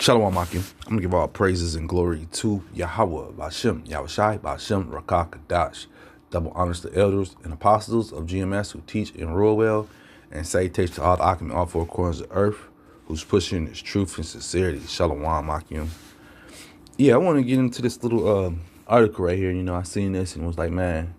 Shalom Akim. I'm going to give all praises and glory to Yahweh, Bashem, Yahushai, Bashem, Rakah, Kadash. Double honors to elders and apostles of GMS who teach and rule well, and salutation to all the Akim in all four corners of the earth who's pushing his truth and sincerity. Shalom Akim. Yeah, I want to get into this little article right here. I seen this and was like, man,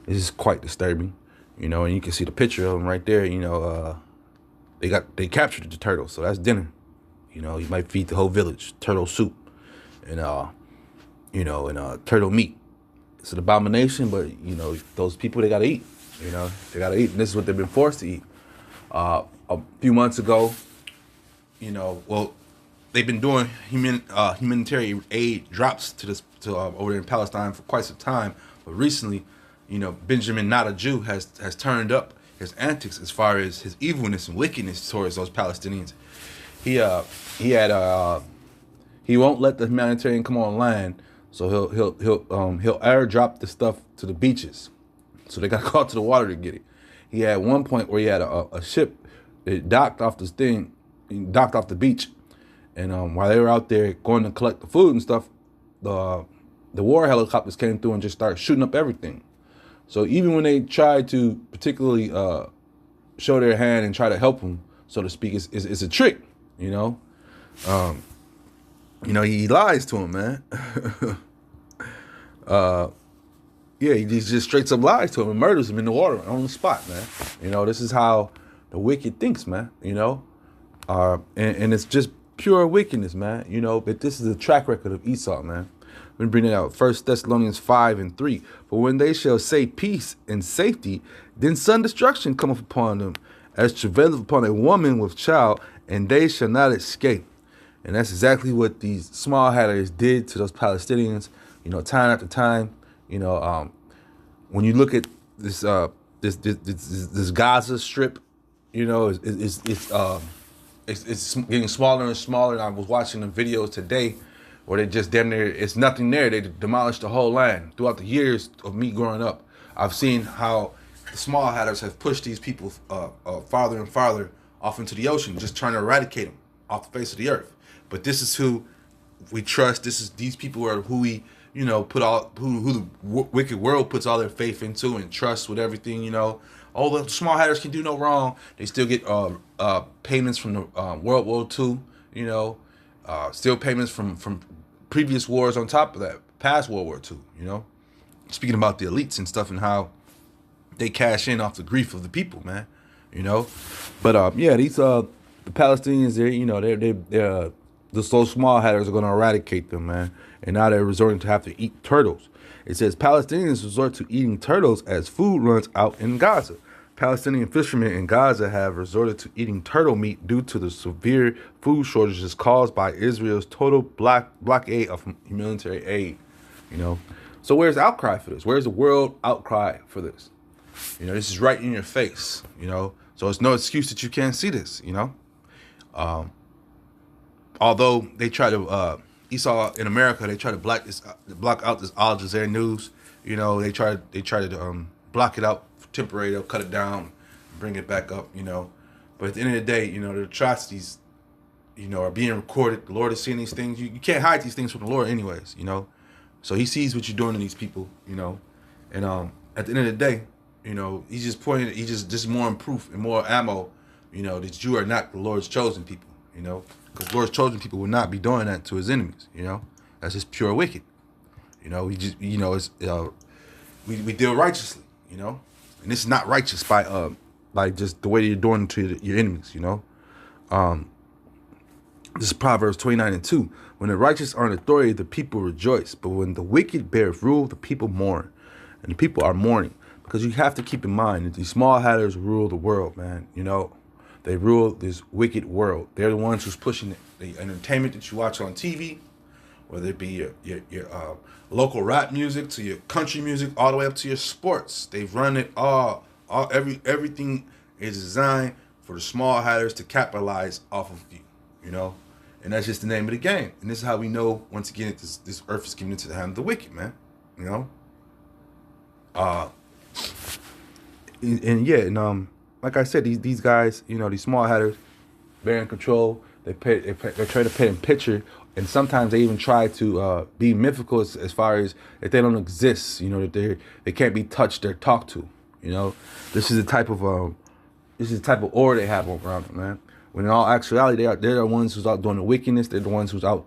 this is quite disturbing. And you can see the picture of them right there. They captured the turtle, so that's dinner. You might feed the whole village turtle soup and turtle meat. It's an abomination, but those people, they gotta eat. They gotta eat, and this is what they've been forced to eat. A few months ago, they've been doing humanitarian aid drops to over there in Palestine for quite some time, but recently, Benjamin, not a Jew, has turned up his antics as far as his evilness and wickedness towards those Palestinians. He won't let the humanitarian come on land, so he'll airdrop the stuff to the beaches. So they got to go out to the water to get it. He had one point where he had a ship that docked off the beach, and while they were out there going to collect the food and stuff, the war helicopters came through and just started shooting up everything. So even when they tried to particularly show their hand and try to help him, so to speak, it's a trick. He lies to him, man. He just straight up lies to him and murders him in the water on the spot, man. This is how the wicked thinks, man. And it's just pure wickedness, man. But this is a track record of Esau, man. Let me bring it out. 1 Thessalonians 5:3. For when they shall say peace and safety, then sudden destruction cometh upon them, as travaileth upon a woman with child, and they shall not escape. And that's exactly what these small hatters did to those Palestinians, time after time. When you look at this Gaza Strip, it's getting smaller and smaller. And I was watching the videos today where they just damn near, it's nothing there. They demolished the whole land. Throughout the years of me growing up, I've seen how the small hatters have pushed these people farther and farther off into the ocean, just trying to eradicate them off the face of the earth. But this is who we trust. These people are who we, who the wicked world puts all their faith into and trust with everything. All the small hatters can do no wrong. They still get payments from the World War II. Still payments from previous wars on top of that, past World War II. Speaking about the elites and stuff and how they cash in off the grief of the people, man. But these the Palestinians, they're those small hatters are going to eradicate them, man. And now they're resorting to have to eat turtles. It says Palestinians resort to eating turtles as food runs out in Gaza. Palestinian fishermen in Gaza have resorted to eating turtle meat due to the severe food shortages caused by Israel's total blockade of humanitarian aid. So where's the outcry for this? Where's the world outcry for this? This is right in your face. So it's no excuse that you can't see this. Although they try to Esau in America, they try to block out this Al Jazeera news. They try to block it out temporarily. They'll cut it down, bring it back up. But at the end of the day, the atrocities, are being recorded. The Lord is seeing these things. You can't hide these things from the Lord, anyways. So He sees what you're doing to these people. And at the end of the day, He's just pointing. He's just more proof and more ammo. That you are not the Lord's chosen people. Because the Lord's chosen people will not be doing that to His enemies. That's just pure wicked. We just, it's we deal righteously. And this is not righteous by just the way that you're doing to your enemies. This is Proverbs 29:2. When the righteous are in authority, the people rejoice. But when the wicked bear rule, the people mourn. And the people are mourning. Because you have to keep in mind that these small hatters rule the world, man. They rule this wicked world. They're the ones who's pushing the entertainment that you watch on TV, whether it be your local rap music to your country music, all the way up to your sports. They've run it everything is designed for the small hatters to capitalize off of you, And that's just the name of the game. And this is how we know, once again, that this earth is given into the hand of the wicked, man. Like I said, these guys, these small hatters, they're in control. They try to paint a picture, and sometimes they even try to be mythical as far as that they don't exist. You know, that they can't be touched or talked to. You know, this is the type of aura they have around them, man. When in all actuality, they're the ones who's out doing the wickedness. They're the ones who's out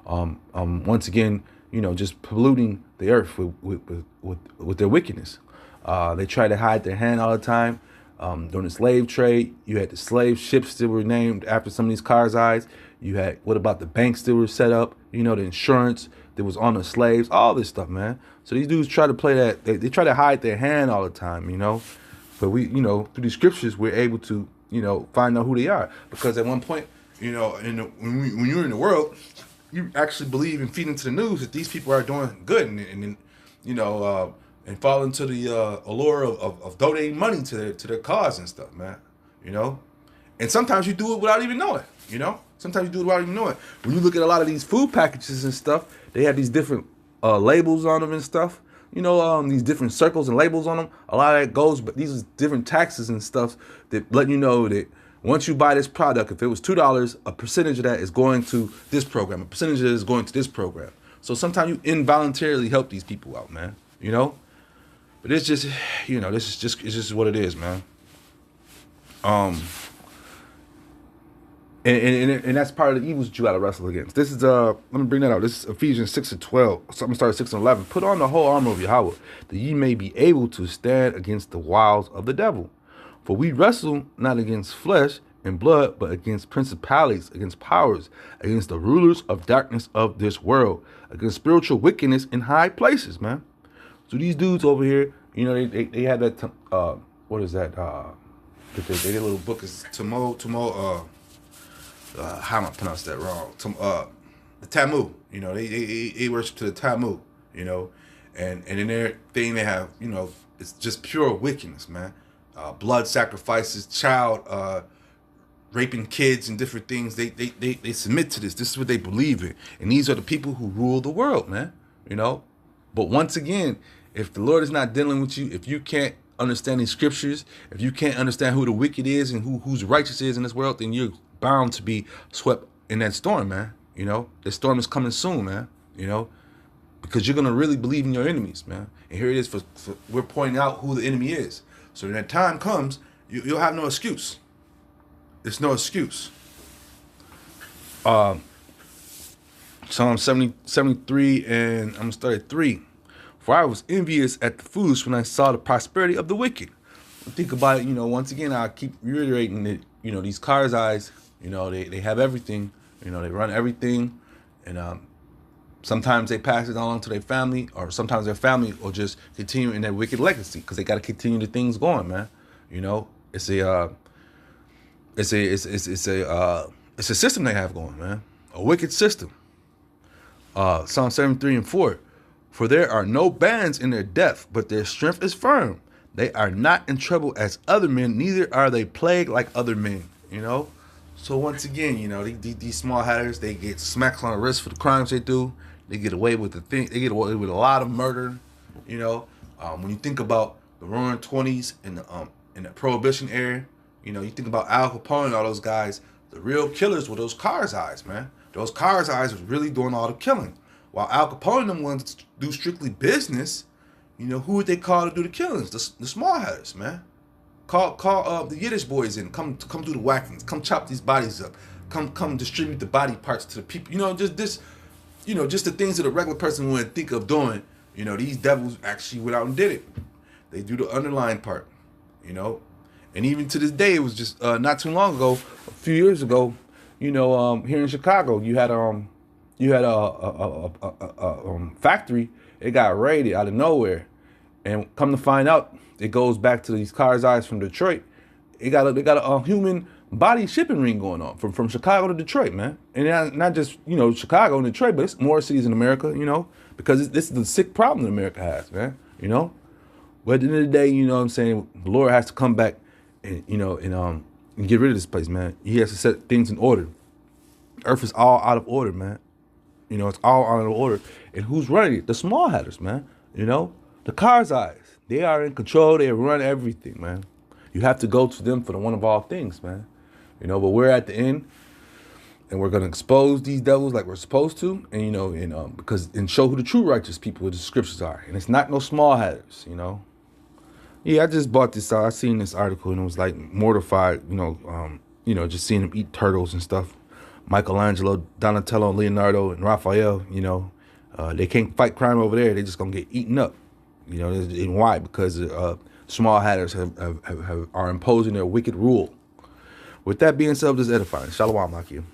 once again, you know, just polluting the earth with their wickedness. They try to hide their hand all the time. During the slave trade, you had the slave ships that were named after some of these cars' eyes. You had, what about the banks that were set up? You know, the insurance that was on the slaves, all this stuff, man. So these dudes try to play that, they try to hide their hand all the time, you know. But we, you know, through the scriptures, we're able to, you know, find out who they are. Because at one point, you know, when you're in the world, you actually believe and feed into the news that these people are doing good and you know, and fall into the allure of donating money to their cause and stuff, man. You know? And sometimes you do it without even knowing, you know? Sometimes you do it without even knowing. When you look at a lot of these food packages and stuff, they have these different labels on them and stuff. You know, these different circles and labels on them. A lot of that goes, but these are different taxes and stuff that let you know that once you buy this product, if it was $2, a percentage of that is going to this program. A percentage of it is going to this program. So sometimes you involuntarily help these people out, man. You know? But it's just, you know, it's just what it is, man. And that's part of the evils that you gotta wrestle against. This is let me bring that out. This is Ephesians 6:12. So I'm gonna start at 6 and 11. Put on the whole armor of Yahweh, that ye may be able to stand against the wiles of the devil. For we wrestle not against flesh and blood, but against principalities, against powers, against the rulers of darkness of this world, against spiritual wickedness in high places, man. So these dudes over here, you know, they had that, what is that? Their little book is how am I pronounce that wrong? The Tammuz, you know, they worship to the Tammuz, you know, and in their thing they have, you know, it's just pure wickedness, man. Blood sacrifices, child raping kids and different things. They submit to this. This is what they believe in, and these are the people who rule the world, man. You know, but once again, if the Lord is not dealing with you, if you can't understand these scriptures, if you can't understand who the wicked is and who's righteous is in this world, then you're bound to be swept in that storm, man. You know, the storm is coming soon, man. You know, because you're gonna really believe in your enemies, man. And here it is for we're pointing out who the enemy is. So when that time comes, you'll have no excuse. There's no excuse. Psalm 73, and I'm gonna start at 3. For I was envious at the foolish when I saw the prosperity of the wicked. Think about it, you know, once again, I keep reiterating that, you know, these cars' eyes, you know, they have everything, you know, they run everything, and sometimes they pass it on to their family, or sometimes their family will just continue in their wicked legacy because they got to continue the things going, man. You know, it's a system they have going, man, a wicked system. Psalm 73 and 4. For there are no bands in their depth, but their strength is firm. They are not in trouble as other men, neither are they plagued like other men, you know? So once again, you know, these small hatters, they get smacked on the wrist for the crimes they do. They get away with they get away with a lot of murder, you know? When you think about the Roaring '20s and the Prohibition era, you know, you think about Al Capone and all those guys, the real killers were those cars' eyes, man. Those cars' eyes was really doing all the killing. While Al Capone and them ones do strictly business, you know, who would they call to do the killings? The small hatters, man. Call the Yiddish boys in. Come do the whackings. Come chop these bodies up. Come distribute the body parts to the people. You know, just the things that a regular person wouldn't think of doing. You know, these devils actually went out and did it. They do the underlying part, you know. And even to this day, it was just not too long ago, a few years ago, you know, here in Chicago, you had a factory. It got raided out of nowhere, and come to find out, it goes back to these cars' eyes from Detroit. They got a human body shipping ring going on from Chicago to Detroit, man. And not just, you know, Chicago and Detroit, but it's more cities in America, you know, because this is the sick problem that America has, man. You know, but at the end of the day, you know what I'm saying, the Lord has to come back and, you know, and get rid of this place, man. He has to set things in order. Earth is all out of order, man. You know, it's all out of order. And who's running it? The small hatters, man. You know, the cars' eyes. They are in control. They run everything, man. You have to go to them for the one of all things, man. You know, but we're at the end. and we're gonna expose these devils like we're supposed to, and and show who the true righteous people of the scriptures are, and it's not no small hatters. Yeah, I just bought this. I seen this article and it was like mortified. Just seeing them eat turtles and stuff. Michelangelo, Donatello, Leonardo, and Raphael. They can't fight crime over there. They're just gonna get eaten up. And why? Because small hatters are imposing their wicked rule. With that being said, just edifying. Shalom, Akim.